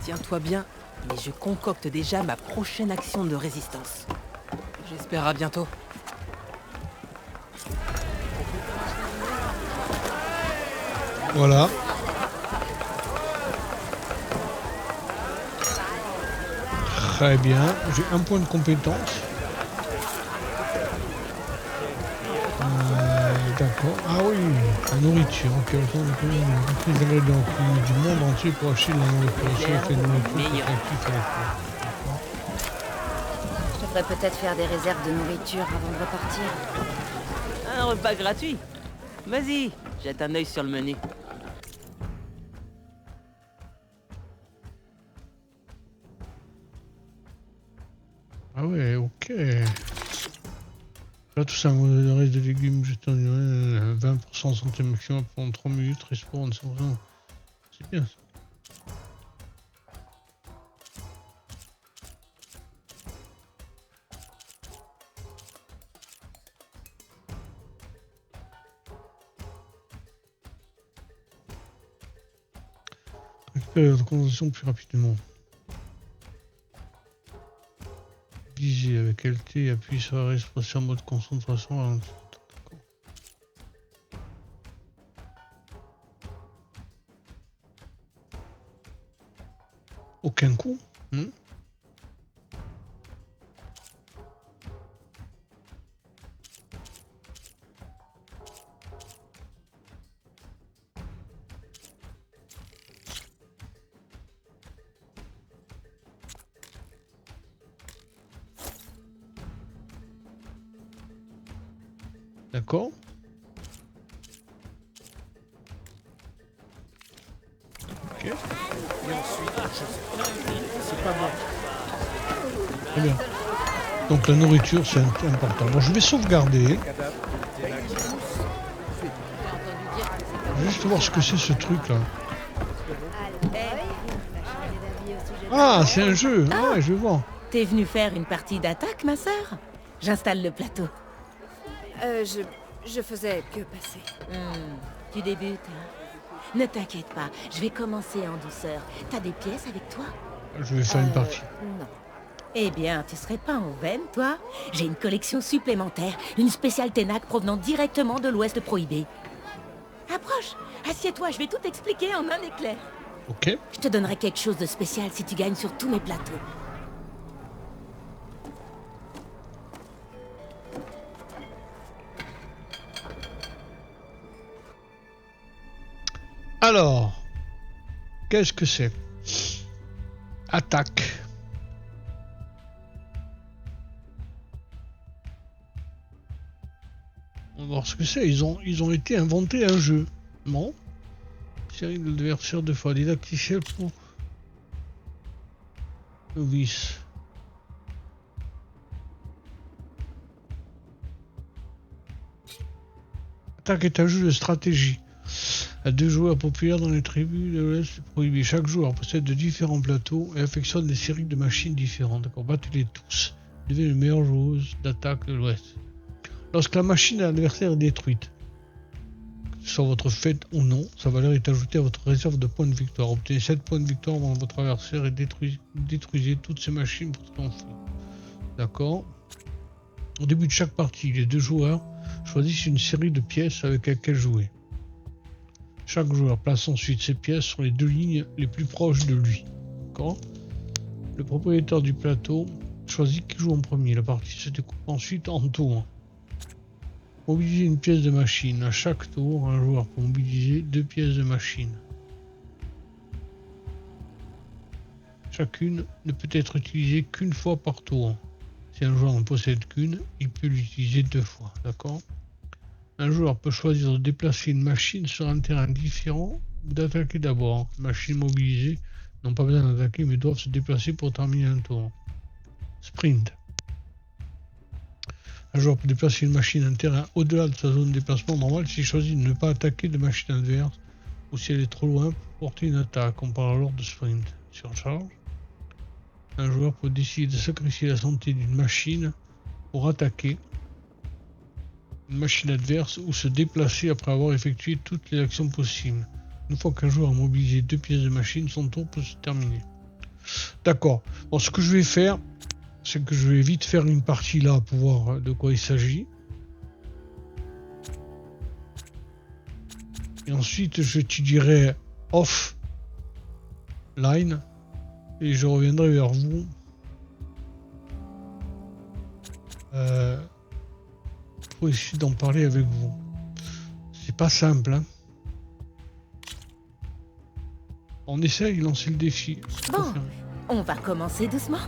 tiens-toi bien, mais je concocte déjà ma prochaine action de résistance. J'espère à bientôt. Voilà. Très bien. J'ai un point de compétence. D'accord. Ah oui, la nourriture. Ok, les ingrédients du monde entier pour acheter de la nourriture. Je devrais peut-être faire des réserves de nourriture avant de repartir. Un repas gratuit. Vas-y, jette un œil sur le menu. Ah ouais, ok. Là, tout ça, le reste de légumes, juste 20% santé maximum pendant 3 minutes, respawn, c'est bien ça. Récupérer la conversation plus rapidement. Viser avec LT et appuyer sur RS pour passer en mode concentration. Aucun coup. D'accord. Ok. Et ensuite, c'est pas moi. Très bien. Donc la nourriture, c'est important. Bon, je vais sauvegarder. Juste voir ce que c'est ce truc là. Ah, c'est un jeu. Ah ouais, je vais voir. T'es venu faire une partie d'attaque, ma sœur? J'installe le plateau. Je faisais que passer. Tu débutes, hein? Ne t'inquiète pas, je vais commencer en douceur. T'as des pièces avec toi? Je vais faire une partie. Non. Eh bien, tu serais pas en aubaine, toi? J'ai une collection supplémentaire, une spéciale Ténac provenant directement de l'Ouest prohibé. Approche, assieds-toi, je vais tout t'expliquer en un éclair. Ok. Je te donnerai quelque chose de spécial si tu gagnes sur tous mes plateaux. Alors, qu'est-ce que c'est? Attaque. On va voir ce que c'est. Ils ont été inventés un jeu. Bon. Série d'adversaires de fois didacticiel pour novice. Attaque est un jeu de stratégie à 2 joueurs populaires dans les tribus de l'Ouest prohibé. Chaque joueur possède de différents plateaux et affectionne des séries de machines différentes. D'accord, battez-les tous. Devenez le meilleur joueuse d'attaque de l'Ouest. Lorsque la machine de l'adversaire est détruite, que ce soit votre fête ou non, sa valeur est ajoutée à votre réserve de points de victoire. Obtenez 7 points de victoire avant votre adversaire et détruisez toutes ces machines pour triompher. D'accord. Au début de chaque partie, les 2 joueurs choisissent une série de pièces avec lesquelles jouer. Chaque joueur place ensuite ses pièces sur les 2 lignes les plus proches de lui. D'accord. Le propriétaire du plateau choisit qui joue en premier. La partie se découpe ensuite en tours. Mobiliser une pièce de machine. À chaque tour, un joueur peut mobiliser 2 pièces de machine. Chacune ne peut être utilisée qu'une fois par tour. Si un joueur n'en possède qu'une, il peut l'utiliser 2 fois. D'accord. Un joueur peut choisir de déplacer une machine sur un terrain différent ou d'attaquer d'abord. Les machines mobilisées n'ont pas besoin d'attaquer mais doivent se déplacer pour terminer un tour. Sprint. Un joueur peut déplacer une machine un terrain au-delà de sa zone de déplacement normale s'il choisit de ne pas attaquer de machine adverse ou si elle est trop loin pour porter une attaque. On parle alors de sprint. Surcharge. Un joueur peut décider de sacrifier la santé d'une machine pour attaquer une machine adverse ou se déplacer après avoir effectué toutes les actions possibles. Une fois qu'un joueur a mobilisé 2 pièces de machine, son tour peut se terminer. D'accord. Bon, ce que je vais faire, c'est que je vais vite faire une partie là pour voir de quoi il s'agit. Et ensuite, je te dirai offline et je reviendrai vers vous. Pour essayer d'en parler avec vous. C'est pas simple, hein. On essaye de lancer le défi. Bon, on va commencer doucement.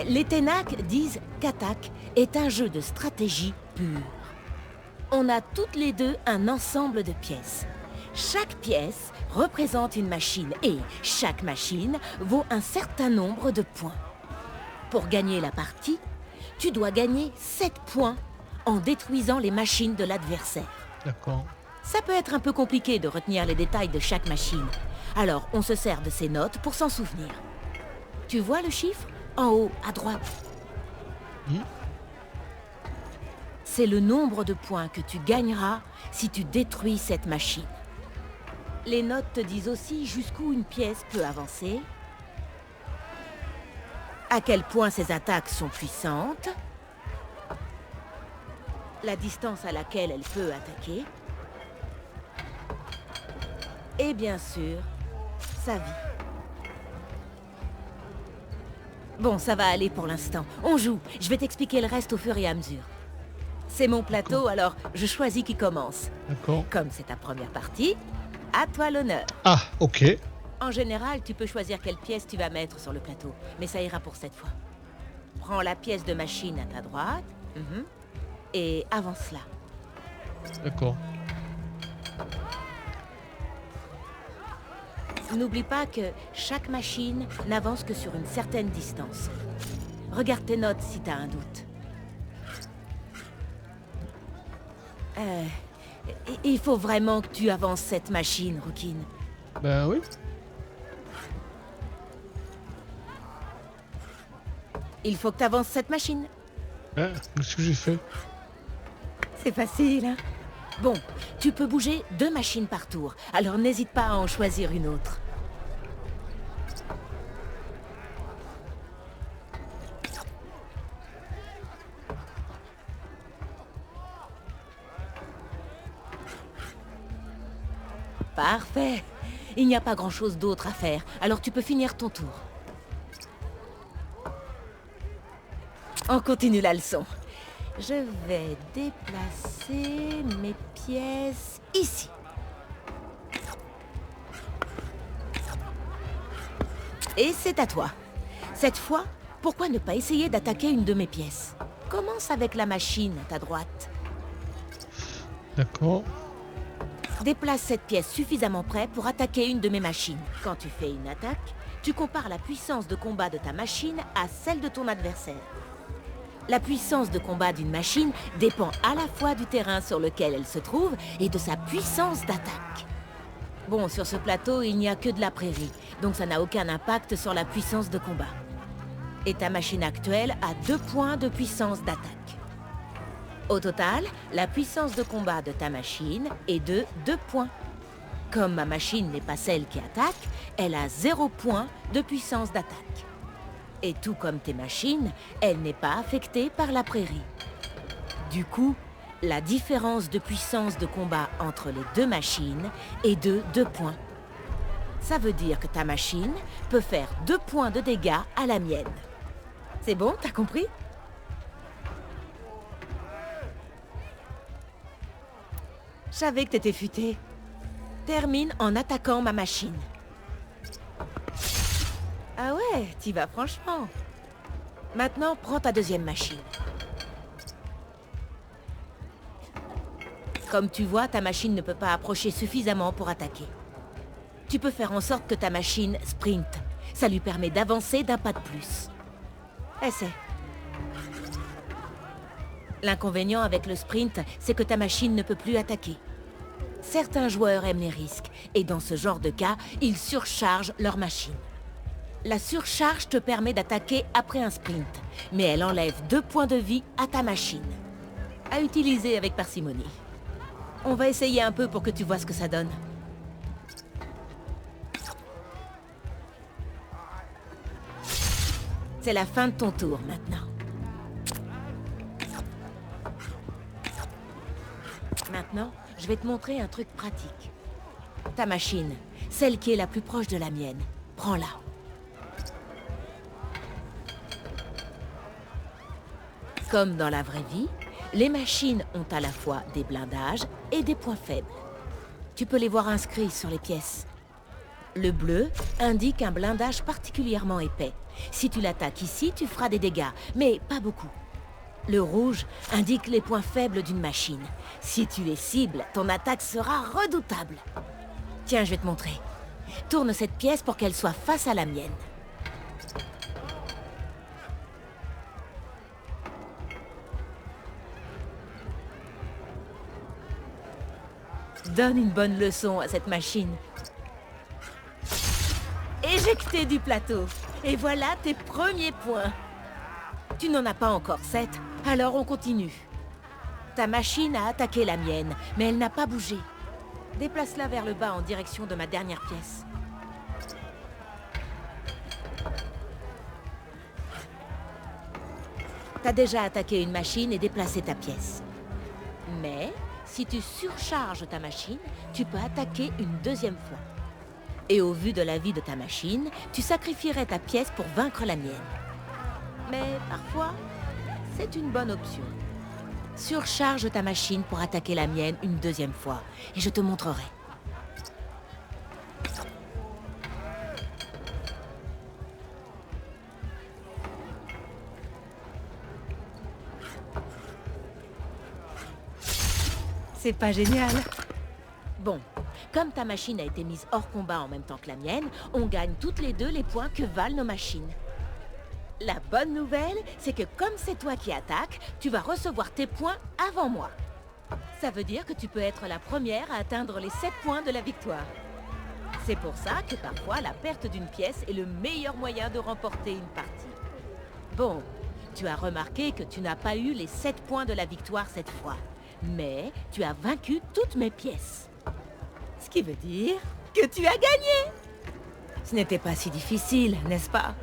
Les Ténac disent qu'Attaque est un jeu de stratégie pure. On a toutes les 2 un ensemble de pièces. Chaque pièce représente une machine et chaque machine vaut un certain nombre de points. Pour gagner la partie, tu dois gagner 7 points en détruisant les machines de l'adversaire. D'accord. Ça peut être un peu compliqué de retenir les détails de chaque machine. Alors, on se sert de ces notes pour s'en souvenir. Tu vois le chiffre en haut, à droite? C'est le nombre de points que tu gagneras si tu détruis cette machine. Les notes te disent aussi jusqu'où une pièce peut avancer, à quel point ses attaques sont puissantes, la distance à laquelle elle peut attaquer, et bien sûr, sa vie. Bon, ça va aller pour l'instant. On joue. Je vais t'expliquer le reste au fur et à mesure. C'est mon plateau, alors je choisis qui commence. D'accord. Comme c'est ta première partie, à toi l'honneur. Ah, ok. En général, tu peux choisir quelle pièce tu vas mettre sur le plateau, mais ça ira pour cette fois. Prends la pièce de machine à ta droite, et avance là. D'accord. N'oublie pas que chaque machine n'avance que sur une certaine distance. Regarde tes notes si t'as un doute. Il faut vraiment que tu avances cette machine, Rookin. Ben oui. Il faut que tu avances cette machine. Qu'est-ce que j'ai fait? C'est facile, hein? Bon, tu peux bouger 2 machines par tour, alors n'hésite pas à en choisir une autre. Parfait. Il n'y a pas grand-chose d'autre à faire, alors tu peux finir ton tour. On continue la leçon. Je vais déplacer mes pièces ici. Et c'est à toi. Cette fois, pourquoi ne pas essayer d'attaquer une de mes pièces? Commence avec la machine à ta droite. D'accord. Déplace cette pièce suffisamment près pour attaquer une de mes machines. Quand tu fais une attaque, tu compares la puissance de combat de ta machine à celle de ton adversaire. La puissance de combat d'une machine dépend à la fois du terrain sur lequel elle se trouve et de sa puissance d'attaque. Bon, sur ce plateau, il n'y a que de la prairie, donc ça n'a aucun impact sur la puissance de combat. Et ta machine actuelle a 2 points de puissance d'attaque. Au total, la puissance de combat de ta machine est de 2 points. Comme ma machine n'est pas celle qui attaque, elle a 0 point de puissance d'attaque. Et tout comme tes machines, elle n'est pas affectée par la prairie. Du coup, la différence de puissance de combat entre les 2 machines est de 2 points. Ça veut dire que ta machine peut faire 2 points de dégâts à la mienne. C'est bon, t'as compris? Je savais que t'étais futé. Termine en attaquant ma machine. Ah ouais, t'y vas franchement. Maintenant, prends ta deuxième machine. Comme tu vois, ta machine ne peut pas approcher suffisamment pour attaquer. Tu peux faire en sorte que ta machine sprinte. Ça lui permet d'avancer d'un pas de plus. Essaie. L'inconvénient avec le sprint, c'est que ta machine ne peut plus attaquer. Certains joueurs aiment les risques, et dans ce genre de cas, ils surchargent leur machine. La surcharge te permet d'attaquer après un sprint, mais elle enlève 2 points de vie à ta machine. À utiliser avec parcimonie. On va essayer un peu pour que tu vois ce que ça donne. C'est la fin de ton tour maintenant. Maintenant, je vais te montrer un truc pratique. Ta machine, celle qui est la plus proche de la mienne, prends-la. Comme dans la vraie vie, les machines ont à la fois des blindages et des points faibles. Tu peux les voir inscrits sur les pièces. Le bleu indique un blindage particulièrement épais. Si tu l'attaques ici, tu feras des dégâts, mais pas beaucoup. Le rouge indique les points faibles d'une machine. Si tu les cibles, ton attaque sera redoutable. Tiens, je vais te montrer. Tourne cette pièce pour qu'elle soit face à la mienne. Donne une bonne leçon à cette machine. Éjecté du plateau. Et voilà tes premiers points. Tu n'en as pas encore 7, alors on continue. Ta machine a attaqué la mienne, mais elle n'a pas bougé. Déplace-la vers le bas en direction de ma dernière pièce. T'as déjà attaqué une machine et déplacé ta pièce. Mais, si tu surcharges ta machine, tu peux attaquer une deuxième fois. Et au vu de la vie de ta machine, tu sacrifierais ta pièce pour vaincre la mienne. Mais parfois, c'est une bonne option. Surcharge ta machine pour attaquer la mienne une deuxième fois, et je te montrerai. C'est pas génial? Bon, comme ta machine a été mise hors combat en même temps que la mienne, on gagne toutes les deux les points que valent nos machines. La bonne nouvelle, c'est que comme c'est toi qui attaques, tu vas recevoir tes points avant moi. Ça veut dire que tu peux être la première à atteindre les 7 points de la victoire. C'est pour ça que parfois la perte d'une pièce est le meilleur moyen de remporter une partie. Bon, tu as remarqué que tu n'as pas eu les 7 points de la victoire cette fois. Mais tu as vaincu toutes mes pièces. Ce qui veut dire que tu as gagné. Ce n'était pas si difficile, n'est-ce pas?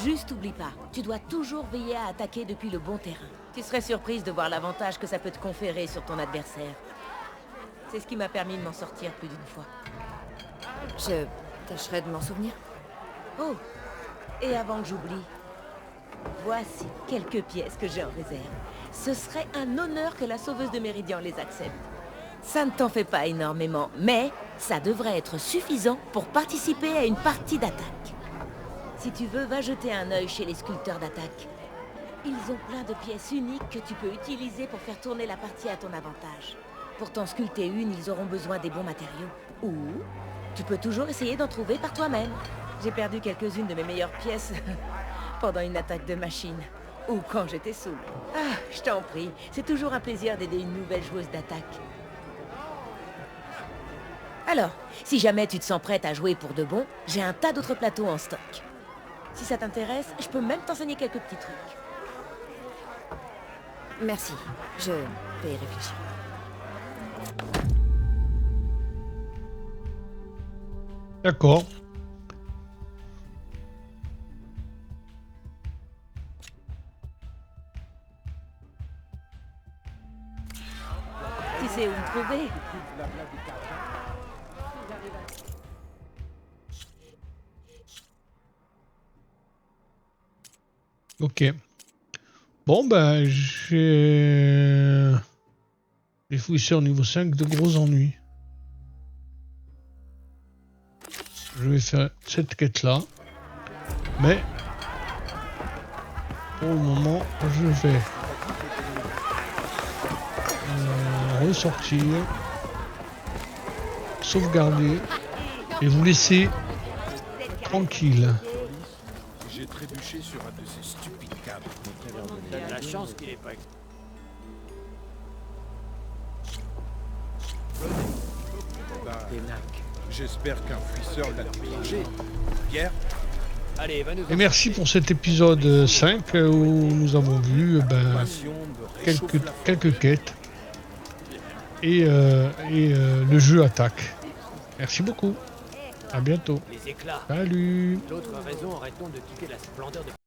Juste oublie pas, tu dois toujours veiller à attaquer depuis le bon terrain. Tu serais surprise de voir l'avantage que ça peut te conférer sur ton adversaire. C'est ce qui m'a permis de m'en sortir plus d'une fois. Je tâcherai de m'en souvenir. Oh, et avant que j'oublie, voici quelques pièces que j'ai en réserve. Ce serait un honneur que la sauveuse de Méridian les accepte. Ça ne t'en fait pas énormément, mais ça devrait être suffisant pour participer à une partie d'attaque. Si tu veux, va jeter un œil chez les sculpteurs d'attaque. Ils ont plein de pièces uniques que tu peux utiliser pour faire tourner la partie à ton avantage. Pour t'en sculpter une, ils auront besoin des bons matériaux. Ou tu peux toujours essayer d'en trouver par toi-même. J'ai perdu quelques-unes de mes meilleures pièces pendant une attaque de machine. Ou quand j'étais saoul. Ah, je t'en prie, c'est toujours un plaisir d'aider une nouvelle joueuse d'attaque. Alors, si jamais tu te sens prête à jouer pour de bon, j'ai un tas d'autres plateaux en stock. Si ça t'intéresse, je peux même t'enseigner quelques petits trucs. Merci, je vais y réfléchir. D'accord. Tu sais où me trouver? Ok. Bon, ben, j'ai... Les fouisseurs niveau 5 de gros ennuis. Je vais faire cette quête-là. Mais... pour le moment, je vais... ressortir. Sauvegarder. Et vous laisser tranquille. J'ai trébuché sur un de ces stupides câbles. T'as de la chance qu'il est pas... J'espère qu'un fouisseur l'a dépêché. Pierre? Allez, va nous... Et merci pour cet épisode 5 où nous avons vu quelques quêtes et le jeu attaque. Merci beaucoup. À bientôt. Les éclats. Salut. D'autres raisons arrêtons de quitter la splendeur de...